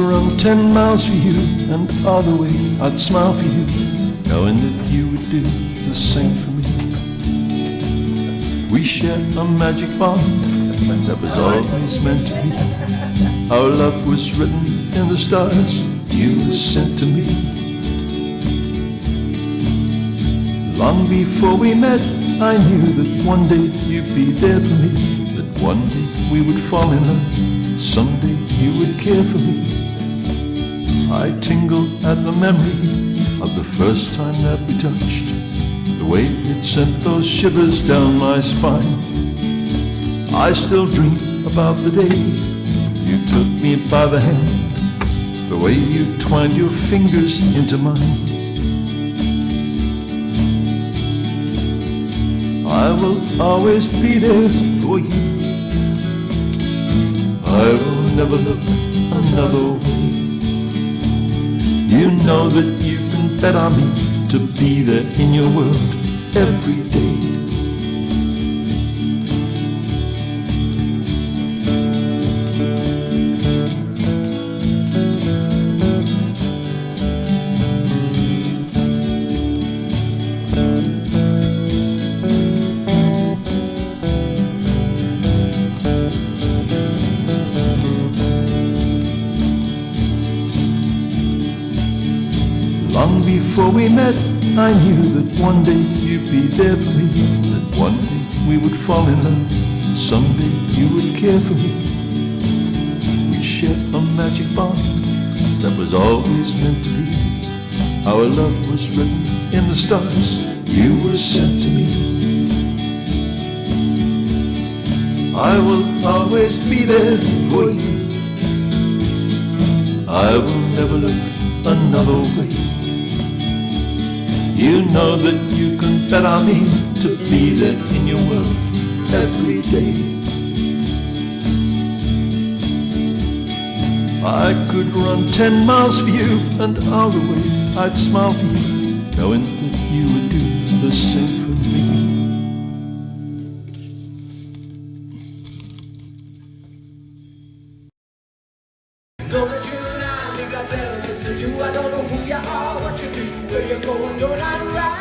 run 10 miles for you, and all the way I'd smile for you, knowing that you would do the same for me. We shared a magic bond that was always meant to be. Our love was written in the stars, you were sent to me. Long before we met, I knew that one day you'd be there for me, that one day we would fall in love, someday you would care for me. I tingle at the memory of the first time that we touched, the way it sent those shivers down my spine. I still dream about the day you took me by the hand, the way you twined your fingers into mine. I will always be there for you. I will never look another way. You know that you can bet on me to be there in your world every day. Long before we met, I knew that one day you'd be there for me, that one day we would fall in love, someday you would care for me. We shared a magic bond that was always meant to be. Our love was written in the stars, you were sent to me. I will always be there for you. I will never look another way. You know that you can bet on me to be there in your world every day. I could run 10 miles for you, and all the way I'd smile for you, knowing that you would do the same for me. Know that you and I, we got better things to do. I don't know who you are, what you do, where you're going, you're not right.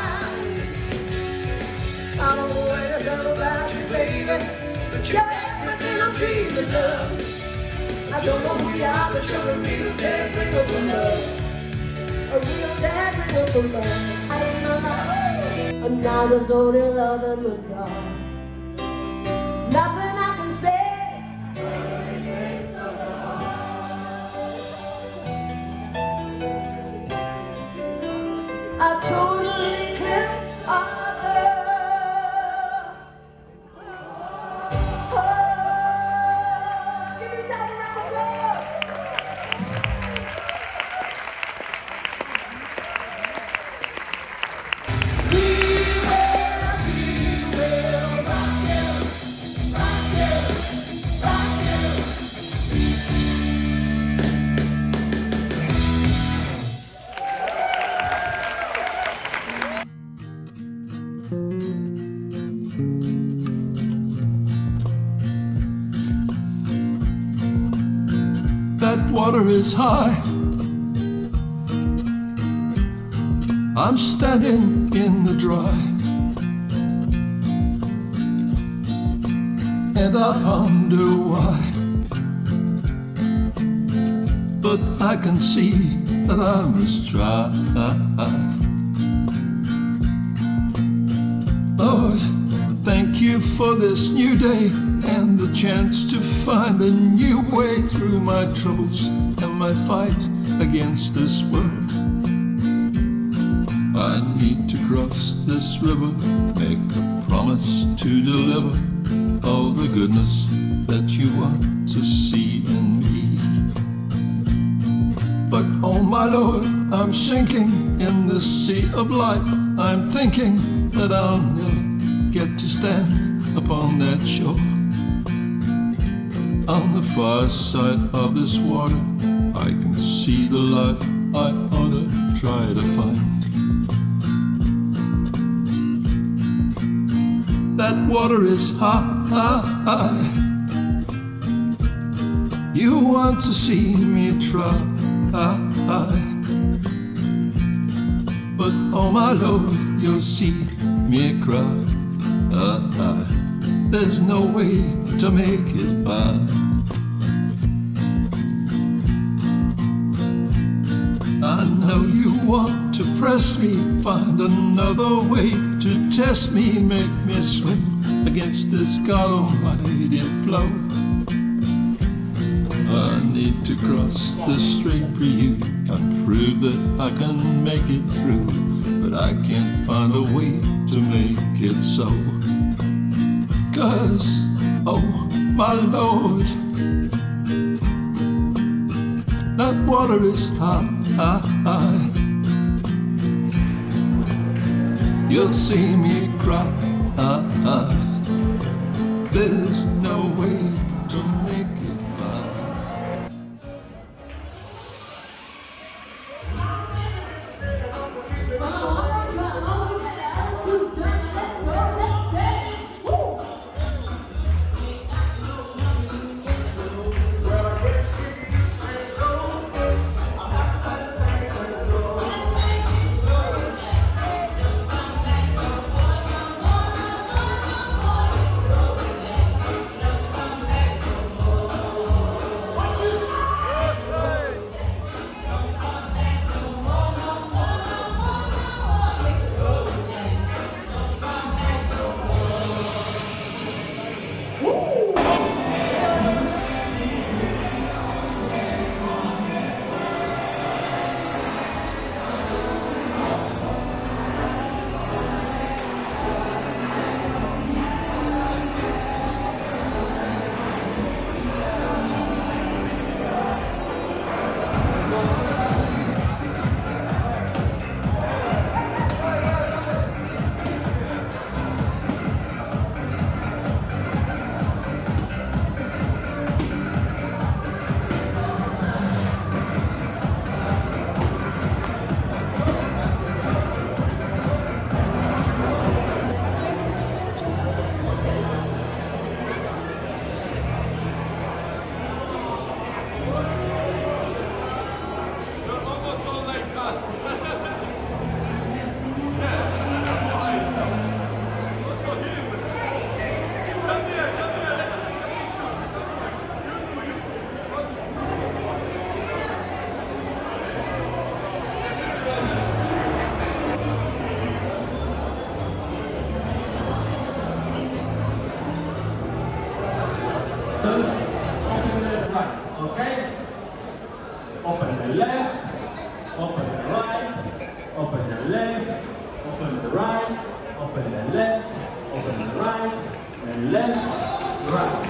I don't know anything about you, baby, but you're everything I'm dreaming of. I don't know who you are, but you're a real dead ring of love. A real dead ring of love. I don't know, and now there's only love in the dark. Nothing I can say. I've totally clipped off her. Oh, give yourself a round of applause. We will rock you, rock you, rock you. That water is high. I'm standing in the dry, and I ponder why. But I can see that I must try. Lord, thank you for this new day and the chance to find a new way through my troubles and my fight against this world. I need to cross this river, make a promise to deliver all the goodness that you want to see in me. But oh my Lord, I'm sinking in this sea of life. I'm thinking that I'll never get to stand upon that shore. On the far side of this water, I can see the life I ought to try to find. That water is high. You want to see me try. But oh my Lord, you'll see me cry. There's no way to make it by. I know you want to press me, find another way to test me, make me swim against this God Almighty flow. I need to cross the strait for you and prove that I can make it through, but I can't find a way to make it so. 'Cause, oh my Lord, that water is high. You'll see me cry. There's no way to make it by. Open the right, okay? Open the left, open the right, open the left, open the right, open the left, open the right, and left, right.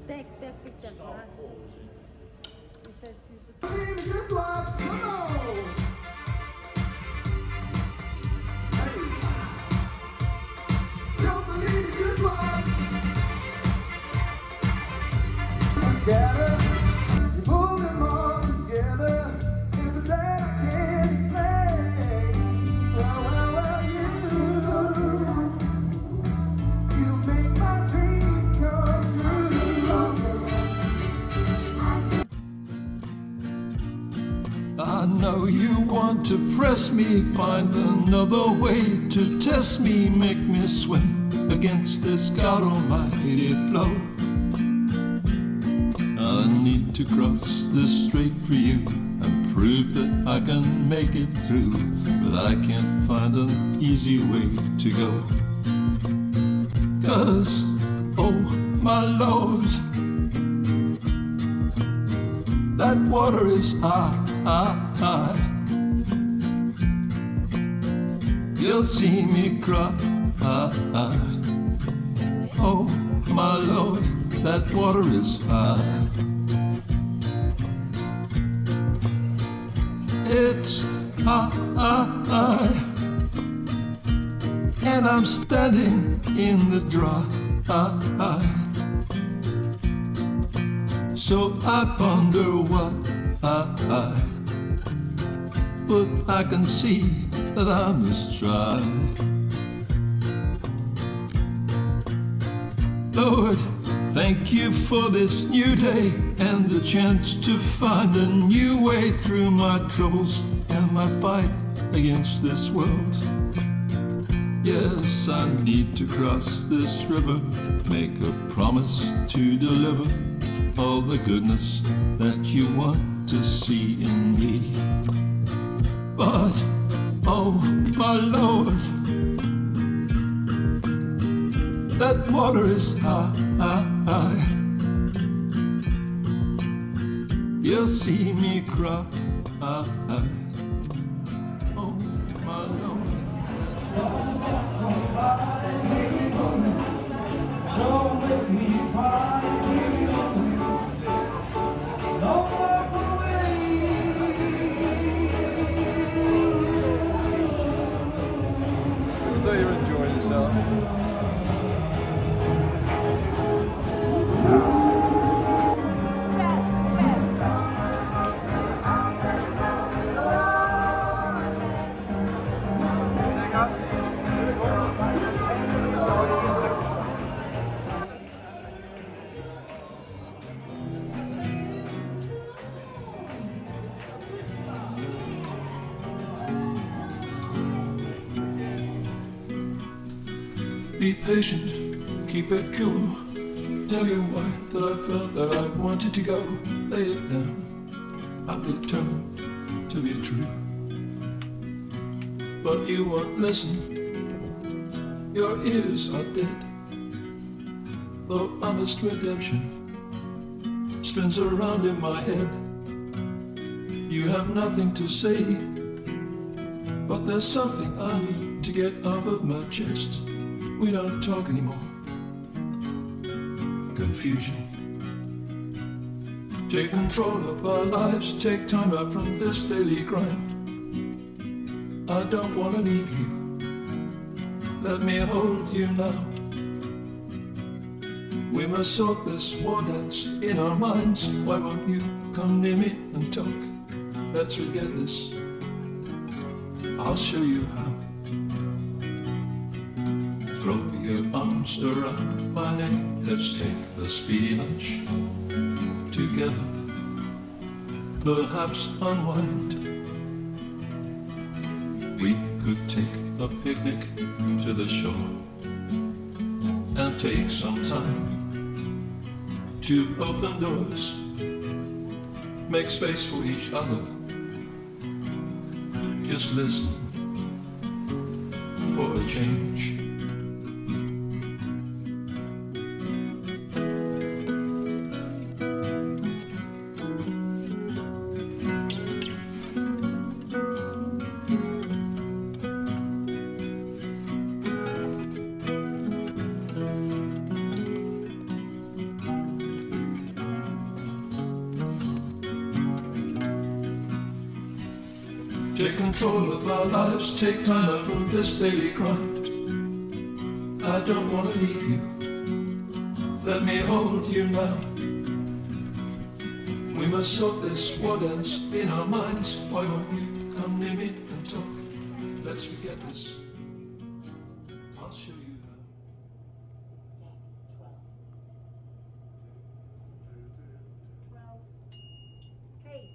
Take picture for us. He said for you to Believe it, just what? Come on. Hey. Don't believe it, just what? Together, you pull them all together. It's a that I can't explain. Well, you make my dreams come true. I know you want to press me, find another way to test me, make me swim against this God Almighty flow. I need to cross this strait for you and prove that I can make it through, but I can't find an easy way to go. 'Cause, oh my Lord, that water is high. You'll see me cry. Oh, my Lord, that water is high. It's high, and I'm standing in the dry. So I ponder why, but I can see that I must try. Lord, thank you for this new day and the chance to find a new way through my troubles and my fight against this world. Yes, I need to cross this river, make a promise to deliver all the goodness that you want to see in me. But, oh my Lord, that water is high. You'll see me cry. Oh my Lord. Don't make me cry. Don't walk away. I thought you were enjoying yourself. Be patient, keep it cool. Tell you why that I felt that I wanted to go. Lay it down, I'm determined to be true. But you won't listen, your ears are dead. Though honest redemption spins around in my head. You have nothing to say, but there's something I need to get off of my chest. We don't talk anymore. Confusion. Take control of our lives, take time out from this daily grind. I don't want to leave you. Let me hold you now. We must sort this war dance in our minds. Why won't you come near me and talk? Let's forget this. I'll show you how. Throw your arms around my neck. Let's take a speedy lunch together. Perhaps unwind. We could take a picnic to the shore and take some time to open doors, make space for each other. Just listen for a change. Take control of our lives, take time out from this daily grind. I don't want to leave you. Let me hold you now. We must sort this war dance in our minds. Why won't you come near me and talk? Let's forget this. I'll show you how. Kate.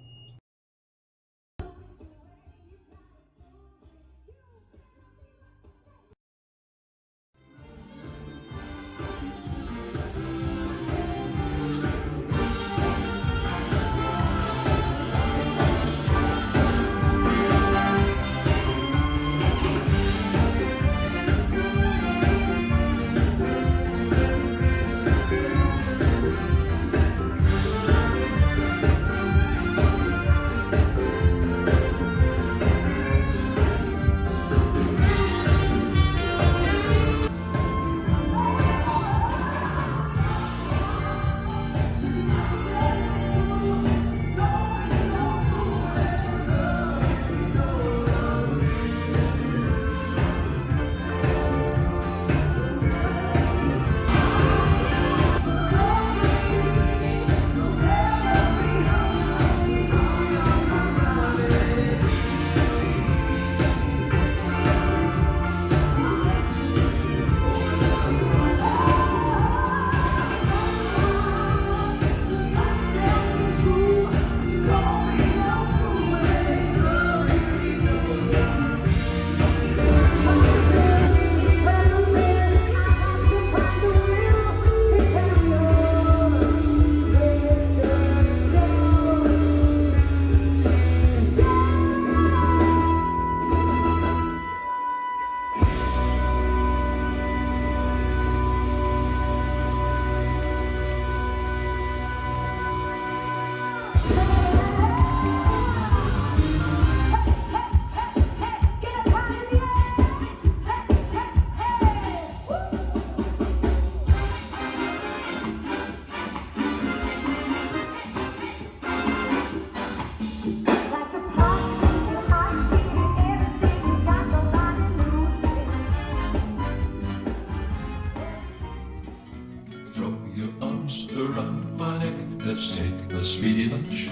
Let's take a speedy lunch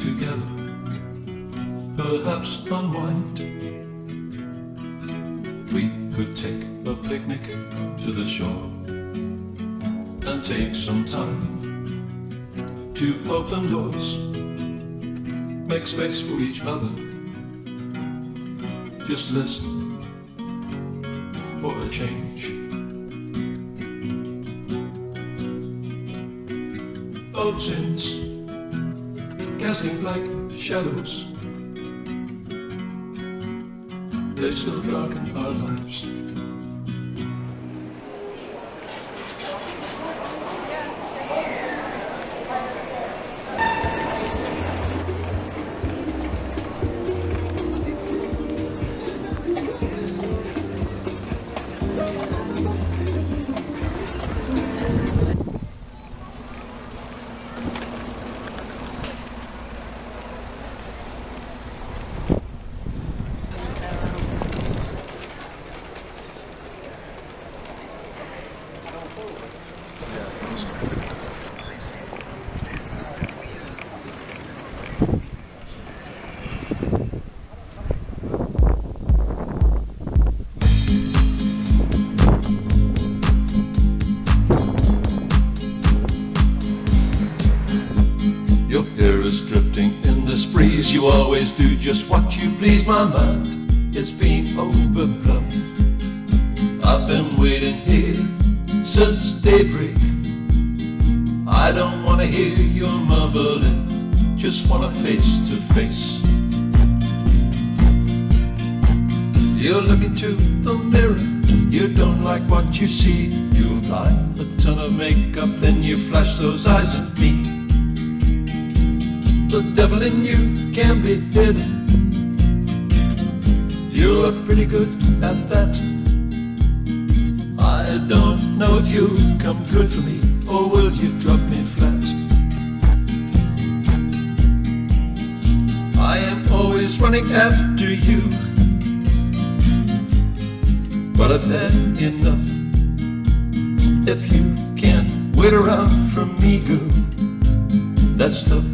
together, perhaps unwind. We could take a picnic to the shore and take some time to open doors, make space for each other. Just listen for a change. Old sins casting black shadows, they still darken our lives. Your hair is drifting in this breeze. You always do just what you please. My mind is being overblown. I've been waiting here since daybreak. I don't wanna hear your mumbling, just wanna face to face. You're looking to the mirror, you don't like what you see. You apply a ton of makeup, then you flash those eyes at me. The devil in you can be hidden. You're pretty good at that. I don't know if you'll come good for me, or will you drop me flat? I am always running after you, but I've had enough. If you can't wait around for me, girl, that's tough.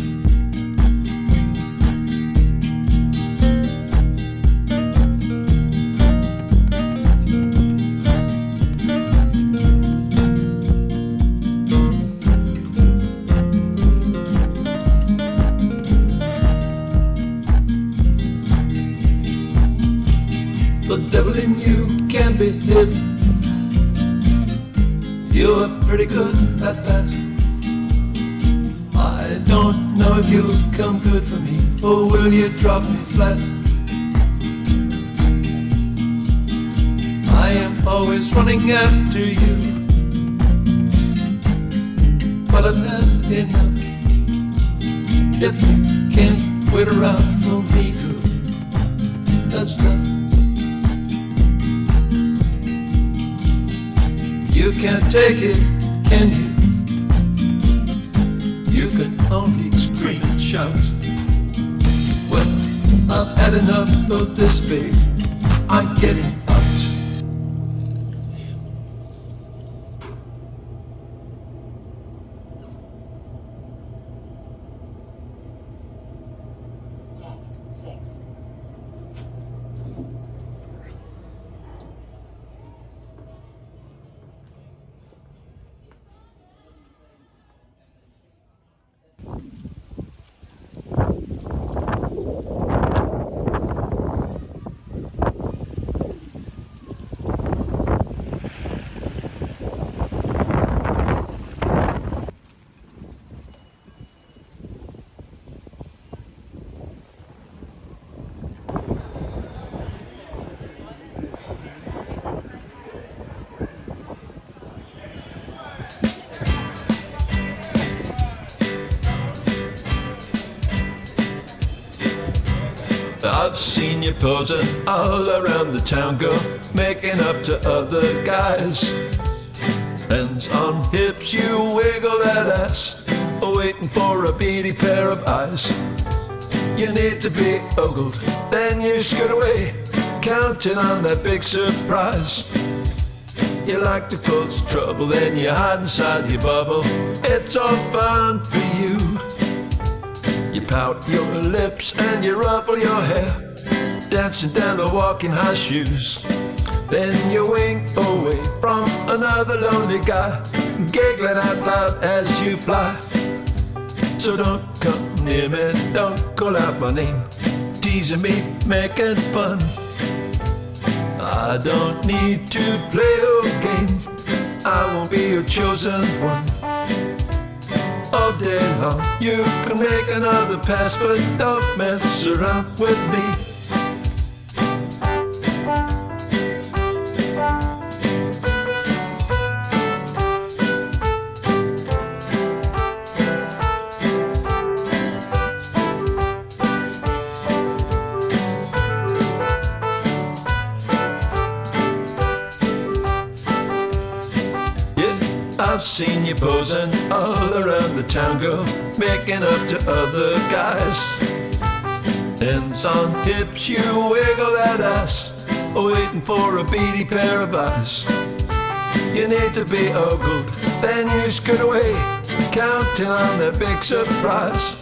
The devil in you can be hidden. You're pretty good at that. I don't know if you'll come good for me, or will you drop me flat? I am always running after you, but I've had enough. If you can't wait around for me, girl, that's tough. You can't take it, can you? You can only scream and shout. Well, I've had enough of this, babe. I'm getting out. I've seen you posing all around the town, girl, making up to other guys. Hands on hips, you wiggle that ass, waiting for a beady pair of eyes. You need to be ogled, then you skirt away, counting on that big surprise. You like to cause trouble, then you hide inside your bubble. It's all fun for you. You pout your lips and you ruffle your hair, dancing down the walk in high shoes. Then you wink away from another lonely guy, giggling out loud as you fly. So don't come near me, don't call out my name, teasing me, making fun. I don't need to play your game, I won't be your chosen one. All day long you can make another pass, but don't mess around with me. I've seen you posing all around the town, girl, making up to other guys. Hands on hips, you wiggle that ass, waiting for a beady pair of eyes. You need to be ogled, then you scoot away, counting on that big surprise.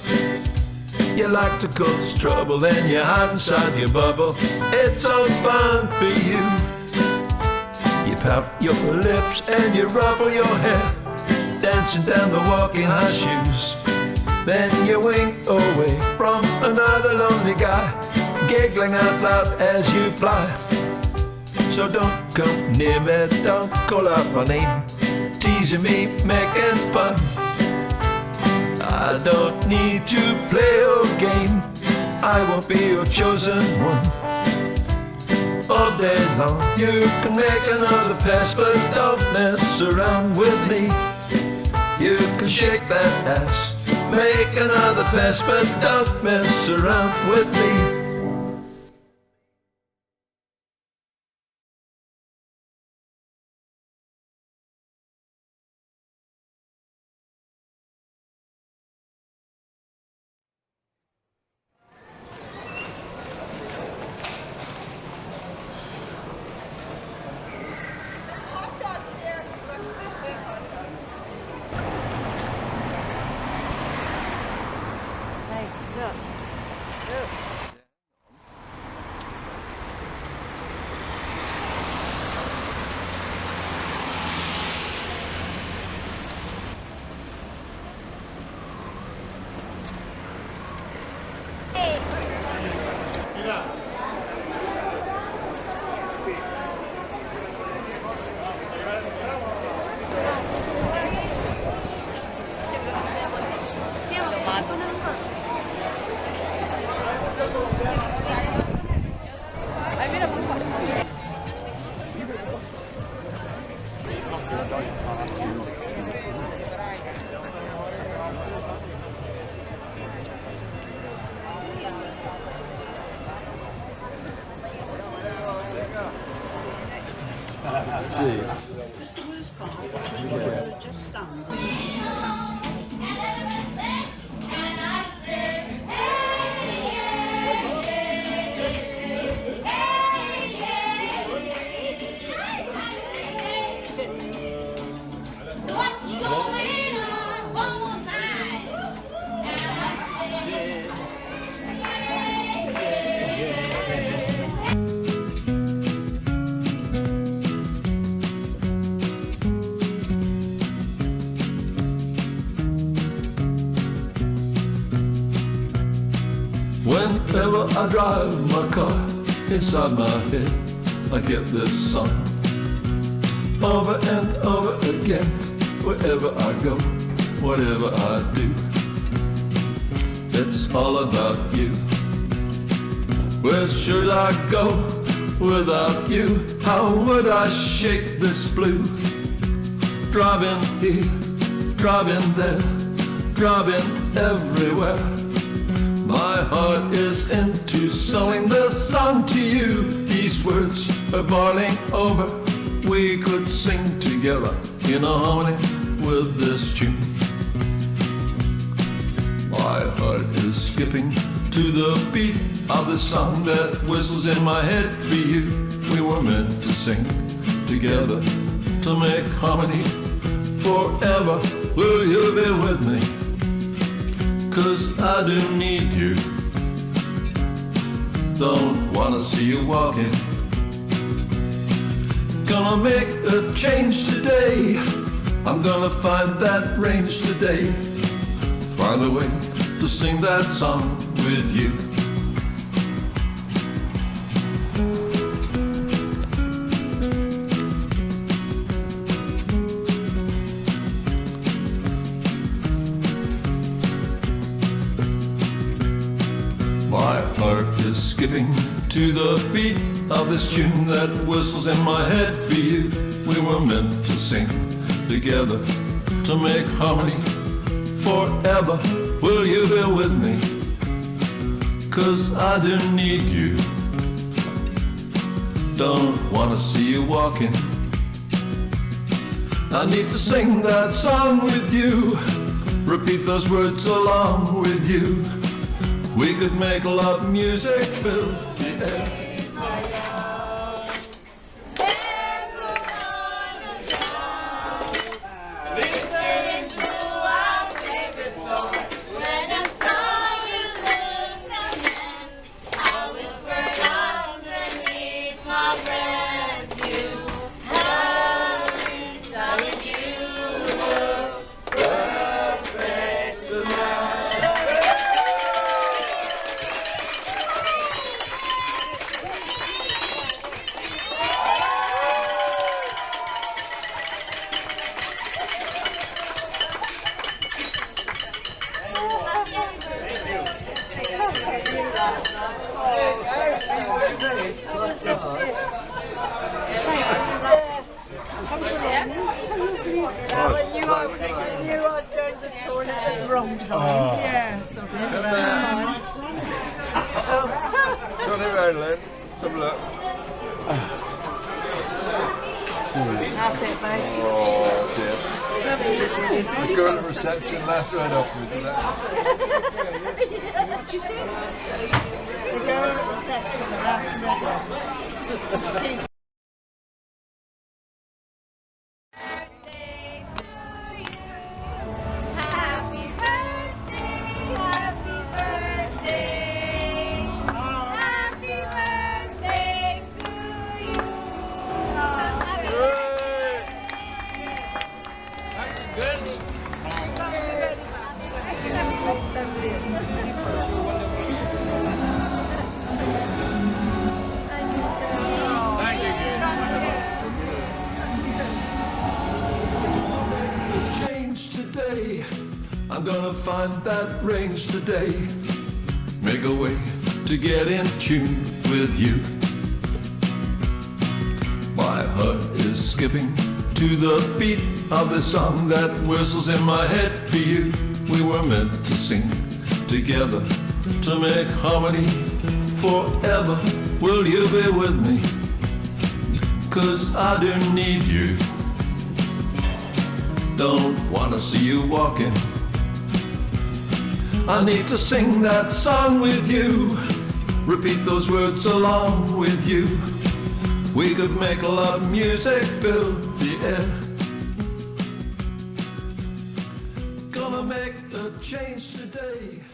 You like to cause trouble, then you hide inside your bubble. It's all fun for you. You pout your lips and you ruffle your hair, dancing down the walk in high shoes. Then you wink away from another lonely guy, giggling out loud as you fly. So don't come near me, don't call out my name, teasing me, making fun. I don't need to play your game, I won't be your chosen one. All day long you can make another pass, but don't mess around with me. You can shake that ass, make another pass, but don't mess around with me. That's the worst part. Yeah. Just stand. What's going on? One more time. Whenever I drive my car, inside my head I get this song over and over again. Wherever I go, whatever I do, it's all about you. Where should I go without you? How would I shake this blue? Driving here, driving there, driving everywhere. My heart is into selling this song to you. These words are boiling over. We could sing together in harmony with this tune. My heart is skipping to the beat of the song that whistles in my head for you. We were meant to sing together to make harmony. Forever will you be with me? 'Cause I do need you. Don't wanna see you walking. Gonna make a change today. I'm gonna find that range today. Find a way to sing that song with you. My heart is skipping to the beat of this tune that whistles in my head for you. We were meant to sing together to make harmony. Forever will you be with me? 'Cause I do need you. Don't wanna see you walking. I need to sing that song with you. Repeat those words along with you. We could make love music fill the air. You are going to the toilet at the wrong time. Yeah. Got it right, Len. Some luck. That's it, mate. Oh, dear. The girl at reception laughed right off me, didn't that? The girl at reception laughed right off. I'm gonna find that range today. Make a way to get in tune with you. My heart is skipping to the beat of the song that whistles in my head for you. We were meant to sing together to make harmony. Forever will you be with me? 'Cause I do need you. Don't wanna see you walking. I need to sing that song with you. Repeat those words along with you. We could make love music fill the air. Gonna make a change today.